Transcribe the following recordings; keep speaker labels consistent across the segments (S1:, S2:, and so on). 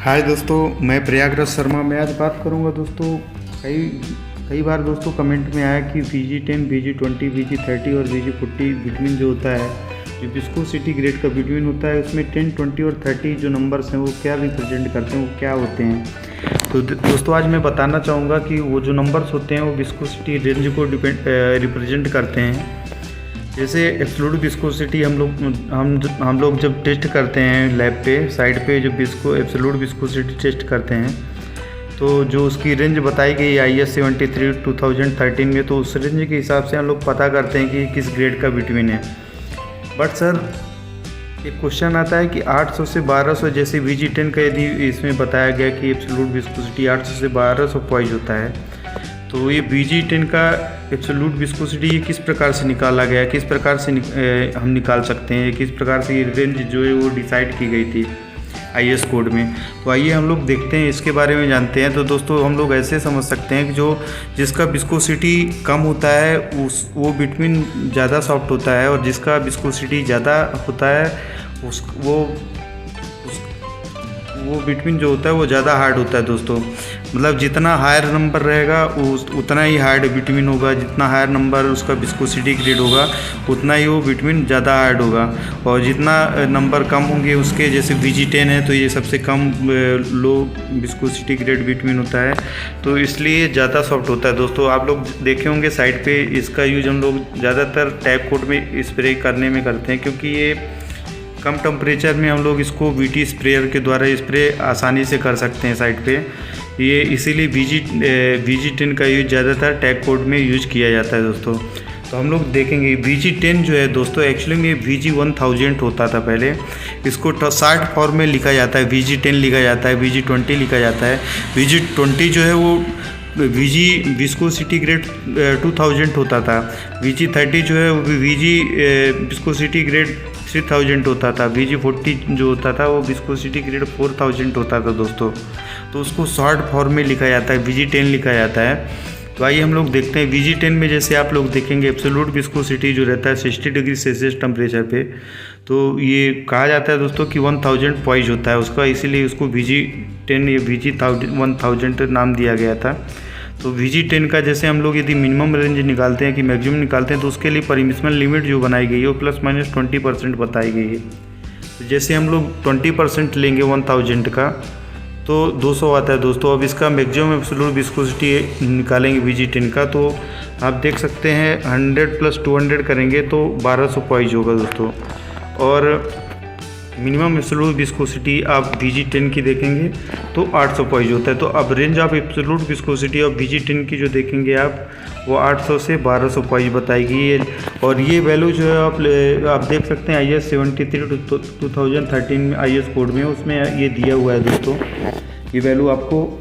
S1: हाय दोस्तों, मैं प्रयागराज शर्मा। मैं आज बात करूंगा दोस्तों। कई कई बार दोस्तों कमेंट में आया कि VG10, VG20, VG30 और VG40 विटामिन जो होता है, जो विस्कोसिटी ग्रेड का विटामिन होता है, उसमें 10, 20 और 30 जो नंबर्स हैं वो क्या रिप्रेजेंट करते हैं, वो क्या होते हैं। तो दोस्तों आज मैं बताना चाहूँगा कि वो जो नंबर्स होते हैं वो विस्कोसिटी रेंज को रिप्रेजेंट करते हैं। जैसे एब्सोल्यूट विस्कोसिटी हम लोग जब टेस्ट करते हैं लैब पे साइड पे, जब एब्सोल्यूट विस्कोसिटी टेस्ट करते हैं तो जो उसकी रेंज बताई गई IS 73 2013 में, तो उस रेंज के हिसाब से हम लोग पता करते हैं कि किस ग्रेड का विटामिन है। बट सर एक क्वेश्चन आता है कि 800 से 1200 जैसे VG10 का यदि इसमें बताया गया कि एब्सोल्यूट विस्कोसिटी 800 से 1200 पॉइंट होता है, तो ये VG10 का एब्सोल्यूट विस्कोसिटी ये किस प्रकार से निकाला गया, किस प्रकार से हम निकाल सकते हैं, किस प्रकार से ये रेंज जो है वो डिसाइड की गई थी IS कोड में। तो आइए हम लोग देखते हैं, इसके बारे में जानते हैं। तो दोस्तों हम लोग ऐसे समझ सकते हैं कि जिसका विस्कोसिटी कम होता है वो विटामिन ज़्यादा सॉफ्ट होता है, और जिसका विस्कोसिटी ज़्यादा होता है वो विटामिन जो होता है वो ज़्यादा हार्ड होता है दोस्तों। मतलब जितना हायर नंबर रहेगा उतना ही हार्ड विटामिन होगा, जितना हायर नंबर उसका विस्कोसिटी ग्रेड होगा उतना ही वो विटामिन ज़्यादा हार्ड होगा। और जितना नंबर कम होंगे उसके, जैसे VG10 है तो ये सबसे कम लो विस्कोसिटी ग्रेड विटामिन होता है, तो इसलिए ज़्यादा सॉफ्ट होता है दोस्तों। आप लोग देखे होंगे साइड पे इसका यूज हम लोग ज़्यादातर टैप कोट में स्प्रे करने में करते हैं, क्योंकि ये कम टेम्परेचर में हम लोग इसको VT स्प्रेयर के द्वारा स्प्रे आसानी से कर सकते हैं साइड पे। ये इसीलिए VG10 का यूज ज़्यादातर टैग कोड में यूज किया जाता है दोस्तों। तो हम लोग देखेंगे VG10 जो है दोस्तों, एक्चुअली में VG1000 होता था पहले। इसको शॉर्ट फॉर्म में लिखा जाता है, VG10 लिखा जाता है, VG20 लिखा जाता है। VG20 जो है वो विस्कोसिटी ग्रेड 2000 होता था। VG30 जो है वो विस्कोसिटी ग्रेड 3000 होता था। VG40 जो होता था वो विस्कोसिटी ग्रेड 4000 होता था दोस्तों। तो उसको शॉर्ट फॉर्म में लिखा जाता है, VG10 लिखा जाता है। तो आइए हम लोग देखते हैं VG10 में। जैसे आप लोग देखेंगे एब्सोल्यूट विस्कोसिटी जो रहता है 60 डिग्री सेल्सियस टेम्परेचर पे, तो ये कहा जाता है दोस्तों कि 1000 पॉइंट होता है उसका, इसीलिए उसको VG10 या VG1000 नाम दिया गया था। तो VG10 का जैसे हम लोग यदि मिनिमम रेंज निकालते हैं कि मैक्सिमम निकालते हैं, तो उसके लिए परमिशनल लिमिट जो बनाई गई है वो ±20% बताई गई है। तो जैसे हम लोग 20% लेंगे 1000 का तो 200 आता है दोस्तों। अब इसका मैक्सिमम एब्सोल्यूट विस्कोसिटी निकालेंगे VG10 का, तो आप देख सकते हैं 100 + 200 करेंगे तो 1200 पॉइंट होगा दोस्तों। और मिनिमम एब्सोल्यूट विस्कोसिटी आप VG10 की देखेंगे तो 800 पॉइंट होता है। तो अब range of absolute viscosity of VG10 की जो देखेंगे आप, वो 800 से 1200 पॉइंट बताएगी। और ये वैल्यू जो है आप देख सकते हैं IS 73 2013 में IS कोड में, उसमें ये दिया हुआ है दोस्तों। ये वैल्यू आपको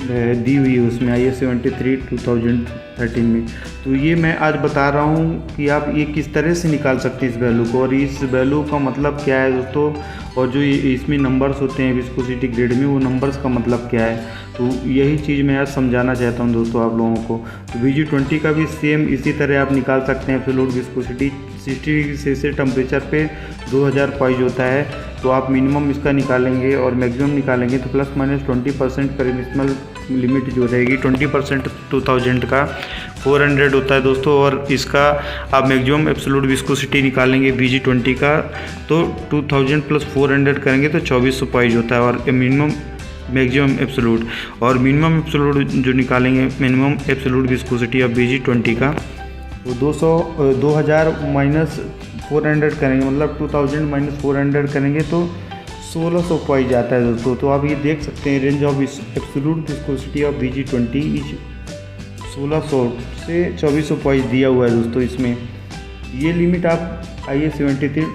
S1: दी हुई है उसमें IS 73 2013 में। तो ये मैं आज बता रहा हूँ कि आप ये किस तरह से निकाल सकते हैं इस वैल्यू को, और इस वैल्यू का मतलब क्या है दोस्तों, और जो इसमें नंबर्स होते हैं विस्कोसिटी ग्रेड में, वो नंबर्स का मतलब क्या है। तो यही चीज़ मैं आज समझाना चाहता हूँ दोस्तों आप लोगों को। तो VG20 का भी सेम इसी तरह आप निकाल सकते हैं। Absolute viscosity 60 degree Celsius temperature पे 2000 पॉइंट होता है, तो आप मिनिमम इसका निकालेंगे और मैक्सिमम निकालेंगे तो ±20% परमिशनल लिमिट जो रहेगी 20% 2000 का 400 होता है दोस्तों। और इसका आप मैक्सिमम एब्सोल्यूट विस्कोसिटी निकालेंगे VG20 का, तो 2000 + 400 करेंगे तो 2400 पॉइंट होता है। और मिनिमम मैक्सिमम एब्सोल्यूट और मिनिमम एब्सोल्यूट जो निकालेंगे minimum absolute viscosity of VG20 का, वो 2000 - 400 करेंगे, मतलब 2000 - 400 करेंगे तो 1600 पॉइंट जाता है दोस्तों। तो आप ये देख सकते हैं range of absolute viscosity of VG20 1600 से 2400 पॉइंट दिया हुआ है दोस्तों इसमें। ये लिमिट आप IS 73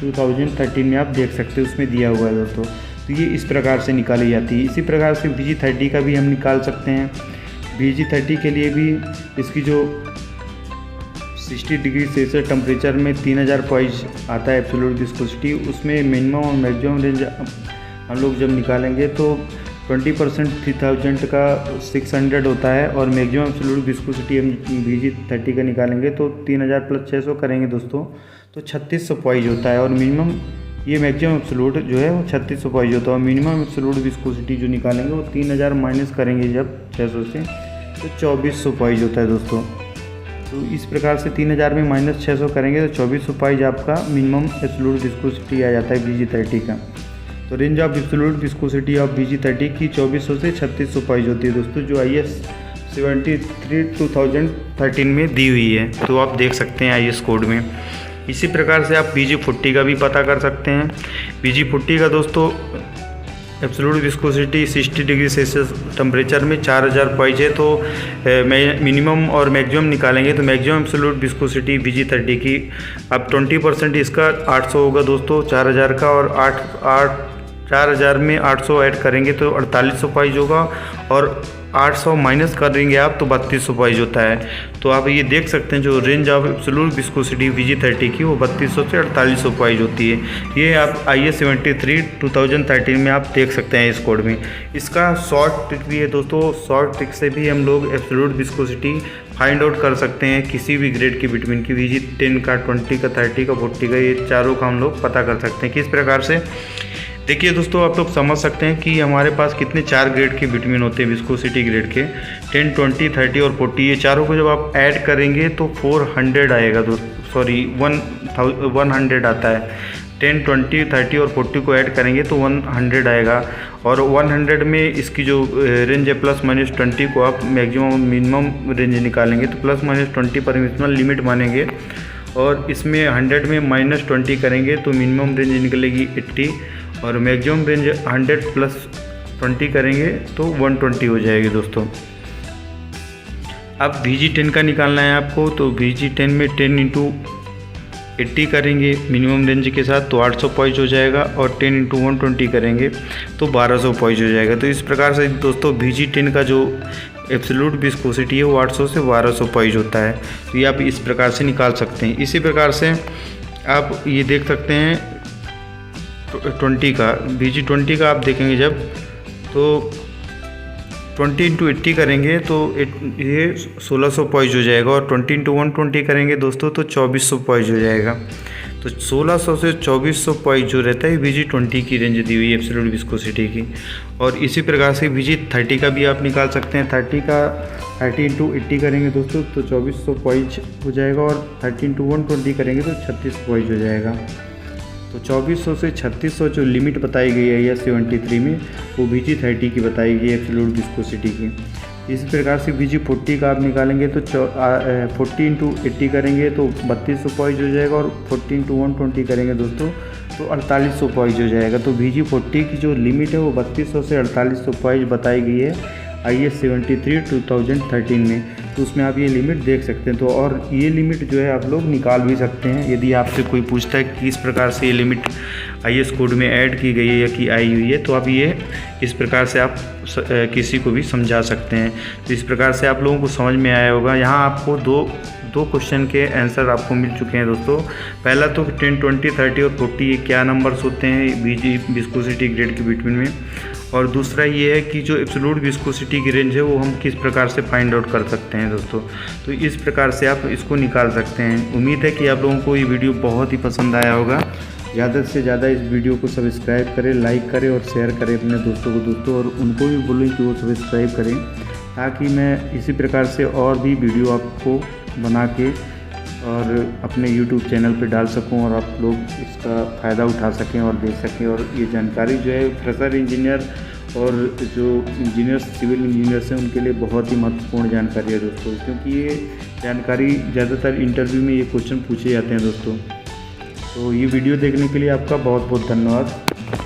S1: 2013 में आप देख सकते हैं, उसमें दिया हुआ है दोस्तों। तो ये इस प्रकार से निकाली जाती है। इसी प्रकार से VG30 का भी हम निकाल सकते हैं। VG30 के लिए भी इसकी जो 60 डिग्री सेल्सियस टेम्परेचर में 3000 पॉइंट आता है एब्सोल्यूट विस्कोसिटी, उसमें मिनिमम और मैक्सिमम रेंज हम लोग जब निकालेंगे तो 20% 3000 का 600 होता है, और मैक्सिमम एब्सोल्यूट विस्कोसिटी हम VG30 का निकालेंगे तो 3000 + 600 करेंगे दोस्तों तो 3600 पॉइंट होता है। और मिनिमम ये मैक्सिमम एब्सोल्यूट जो है वो 3600 पाई होता है और मिनिमम एब्सोल्यूट विस्कोसिटी जो निकालेंगे वो 3000 माइनस करेंगे जब 600 से तो 2400 पाइज होता है दोस्तों। तो इस प्रकार से 3000 में माइनस 600 करेंगे तो 2400 पाइज आपका मिनिमम एब्सोल्यूट विस्कोसिटी आ जाता है VG30 का। तो range of absolute viscosity of VG30 की 2400 से 3600 पाइज होती है दोस्तों, जो IS 73 2013 में दी हुई है। तो आप देख सकते हैं IS कोड में। इसी प्रकार से आप VG40 का भी पता कर सकते हैं। VG40 का दोस्तों absolute viscosity 60 degree Celsius temperature में 4000 पाइज है। तो मिनिमम और मैक्सिमम निकालेंगे तो मैक्सिमम एब्सोल्यूट विस्कोसिटी VG30 की अब 20% इसका 800 होगा दोस्तों 4000 का, और 4000 में 800 ऐड करेंगे तो 4800 पाइज होगा, और 800 माइनस करेंगे आप तो 3200 पाइज होता है। तो आप ये देख सकते हैं जो range of absolute viscosity VG30 की वो 3200 से 4800 पाइज होती है। ये आप IS 73 2013 में आप देख सकते हैं इस कोड में। इसका शॉर्ट ट्रिक भी है दोस्तों, शॉर्ट ट्रिक से भी हम लोग एब्सोल्यूट विस्कोसिटी फाइंड आउट कर सकते हैं किसी भी ग्रेड के बिटवीन की, VG10 का, 20 का, 30 का, 40 का, ये चारों का हम लोग पता कर सकते हैं। किस प्रकार से देखिए दोस्तों, आप लोग समझ सकते हैं कि हमारे पास कितने 4 ग्रेड के विटामिन होते हैं विस्कोसिटी ग्रेड के, 10, 20, 30 और 40। ये चारों को जब आप ऐड करेंगे तो 400 आएगा दोस्तों, सॉरी 100 आता है। 10, 20, 30 और 40 को ऐड करेंगे तो 100 आएगा, और 100 में इसकी जो रेंज है ±20 को आप मैक्सिमम मिनिमम रेंज निकालेंगे तो ±20 परमिशनल लिमिट मानेंगे, और इसमें 100 में -20 करेंगे तो मिनिमम रेंज निकलेगी 80, और मैक्सिमम रेंज 100 + 20 करेंगे तो 120 हो जाएगी दोस्तों। अब VG10 का निकालना है आपको, तो VG10 में 10 × 80 करेंगे मिनिमम रेंज के साथ तो 800 पॉइंट हो जाएगा, और 10 × 120 करेंगे तो 1200 पॉइंट हो जाएगा। तो इस प्रकार से दोस्तों VG10 का जो एब्सोल्यूट विस्कोसिटी है वो 800 से 1200 पॉइंट होता है। तो ये आप इस प्रकार से निकाल सकते हैं। इसी प्रकार से आप ये देख सकते हैं 20 का, VG20 का आप देखेंगे जब तो 20 × 80 करेंगे तो ये 1600 पॉइंट हो जाएगा, और 20 × 120 करेंगे दोस्तों तो 2400 पॉइंट हो जाएगा। तो 1600 से 2400 पॉइंट जो रहता है VG20 की रेंज दी हुई है एब्सोल्यूट विस्कोसिटी की। और इसी प्रकार से VG30 का भी आप निकाल सकते हैं। 30 × 80 करेंगे दोस्तों तो 2400 पॉइंट हो जाएगा, और 30 × 120 करेंगे तो 3600 पॉइंट हो जाएगा। तो 2400 से 3600 जो लिमिट बताई गई है IS 73 में वो VG30 की बताई गई है एब्सोल्यूट विस्कोसिटी की। इसी प्रकार से VG40 का आप निकालेंगे तो 40 × 80 करेंगे तो 3200 पॉइंट हो जाएगा, और 40 × 120 करेंगे दोस्तों तो 4800 पॉइंट हो जाएगा। तो VG40 की जो लिमिट है वो 3200 से 4800 पॉइंट बताई गई है IS 73 2013 में। तो उसमें आप ये लिमिट देख सकते हैं। तो और ये लिमिट जो है आप लोग निकाल भी सकते हैं यदि आपसे कोई पूछता है कि किस प्रकार से ये लिमिट IS कोड में ऐड की गई है या कि आई हुई है, तो आप ये इस प्रकार से आप किसी को भी समझा सकते हैं। तो इस प्रकार से आप लोगों को समझ में आया होगा। यहाँ आपको दो क्वेश्चन के आंसर आपको मिल चुके हैं दोस्तों। पहला तो 10, 20, 30 और 40 ये क्या नंबर्स होते हैं VG विस्कोसिटी ग्रेड के बिटवीन में, और दूसरा ये है कि जो एब्सोल्यूट विस्कोसिटी की रेंज है वो हम किस प्रकार से फाइंड आउट कर सकते हैं दोस्तों। तो इस प्रकार से आप इसको निकाल सकते हैं। उम्मीद है कि आप लोगों को ये वीडियो बहुत ही पसंद आया होगा। ज़्यादा से ज़्यादा इस वीडियो को सब्सक्राइब करें, लाइक करें और शेयर करें अपने दोस्तों को दोस्तों, और उनको भी बोलें कि वो सब्सक्राइब करें ताकि मैं इसी प्रकार से और भी वीडियो आपको बना के और अपने YouTube चैनल पे डाल सकूं, और आप लोग इसका फ़ायदा उठा सकें और देख सकें। और ये जानकारी जो है फ्रेशर इंजीनियर और जो इंजीनियर्स सिविल इंजीनियर्स हैं उनके लिए बहुत ही महत्वपूर्ण जानकारी है दोस्तों, क्योंकि ये जानकारी ज़्यादातर इंटरव्यू में ये क्वेश्चन पूछे जाते हैं दोस्तों। तो ये वीडियो देखने के लिए आपका बहुत बहुत धन्यवाद।